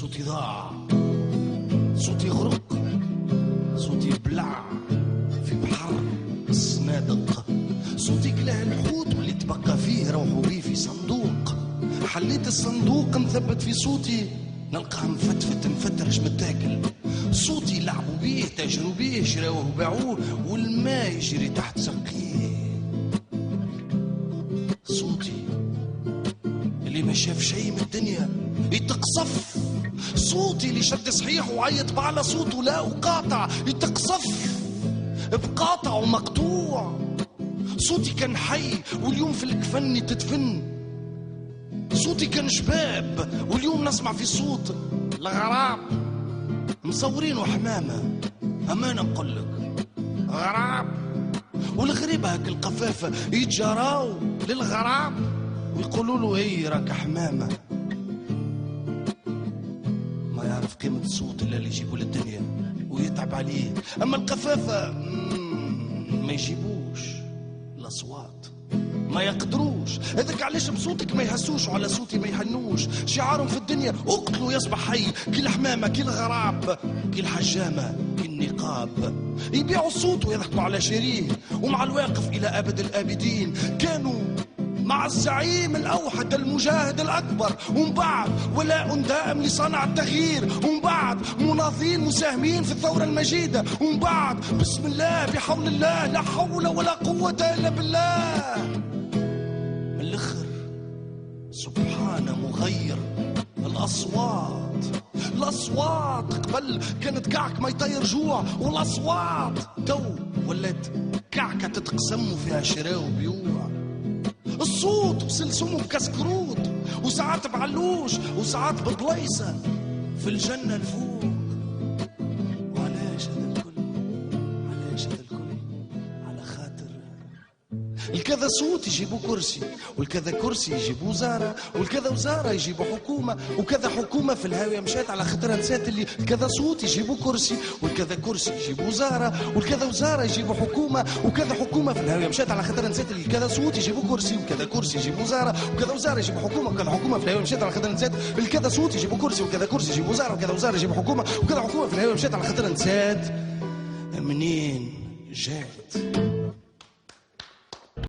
صوتي ضاع، صوتي غرق، صوتي بلع في بحر الصنادق، صوتي كلاه الحوت واللي تبقى فيه روحوا بيه في صندوق. حليت الصندوق نثبت في صوتي نلقاه مفتفت مفترش متاكل. صوتي لعبوا بيه تاجروا بيه شراوه وباعوه والماء يجري تحت سقيه. صوتي اللي ما شاف شيء من الدنيا يتقصف. صوتي اللي شد صحيح وعيط بعلى صوته لا وقاطع يتقصف بقاطع ومقطوع. صوتي كان حي واليوم في الكفن تدفن. صوتي كان شباب واليوم نسمع في صوت الغراب مصورين وحمامة. أمانة نقولك غراب، والغريبة هاك القفافة يتجراو للغراب ويقولوا له هي راك حمامة. ما يعرف قيمة الصوت إلا اللي يجيبوا للدنيا ويتعب عليه. أما القفافة ما يجيبوش الأصوات، ما يقدروش. هذاك علاش بصوتك ما يحسوش وعلى صوتي ما يحنوش. شعارهم في الدنيا اقتلوا يصبح حي، كي الحمامة كي الغراب كي الحجامة كي النقاب. يبيعوا الصوت ويضحكوا على شريه ومع الواقف إلى أبد الآبدين. كانوا مع الزعيم الأوحد المجاهد الأكبر، ومن بعد ولاء دائم لصنع التغيير، ومن بعد مناضلين مساهمين في الثورة المجيدة، ومن بعد بسم الله بحول الله لا حول ولا قوة إلا بالله. من الآخر سبحان مغير الأصوات. الأصوات قبل كانت كعك ما يطير جوع، والأصوات تو ولات كعكة تتقسم وفيها شراء وبيوع. الصوت بسلسمه بكسكروت وساعات بعلوش وساعات ببليصة في الجنة الفوق. وعلاش هذا الكل؟ علاش هذا الكل؟ على خاطر الكذا صوت يجيبوا كرسي، والكذا كرسي يجيبوا وزارة، والكذا وزارة يجيبوا حكومة، وكذا حكومة في الهاوية مشات على خاطرها نسات اللي الكذا صوت يجيبوا كرسي، والكذا كرسي يجيبوا وزارة، والكذا وزارة يجيبوا حكومة، وكذا حكومة في الهاوية مشات على خاطرها نسات اللي الكذا صوت يجيبوا كرسي، وكذا كرسي يجيبوا وزارة، وكذا وزارة يجيبوا حكومة، وكذا حكومة في الهاوية مشات على خاطرها نسات الكذا صوت يجيبوا كرسي، وكذا كرسي يجيبوا وزارة، وكذا وزارة يجيبوا حكومة، وكذا حكومة في الهاوية مشات على خاطرها نسات منين جات.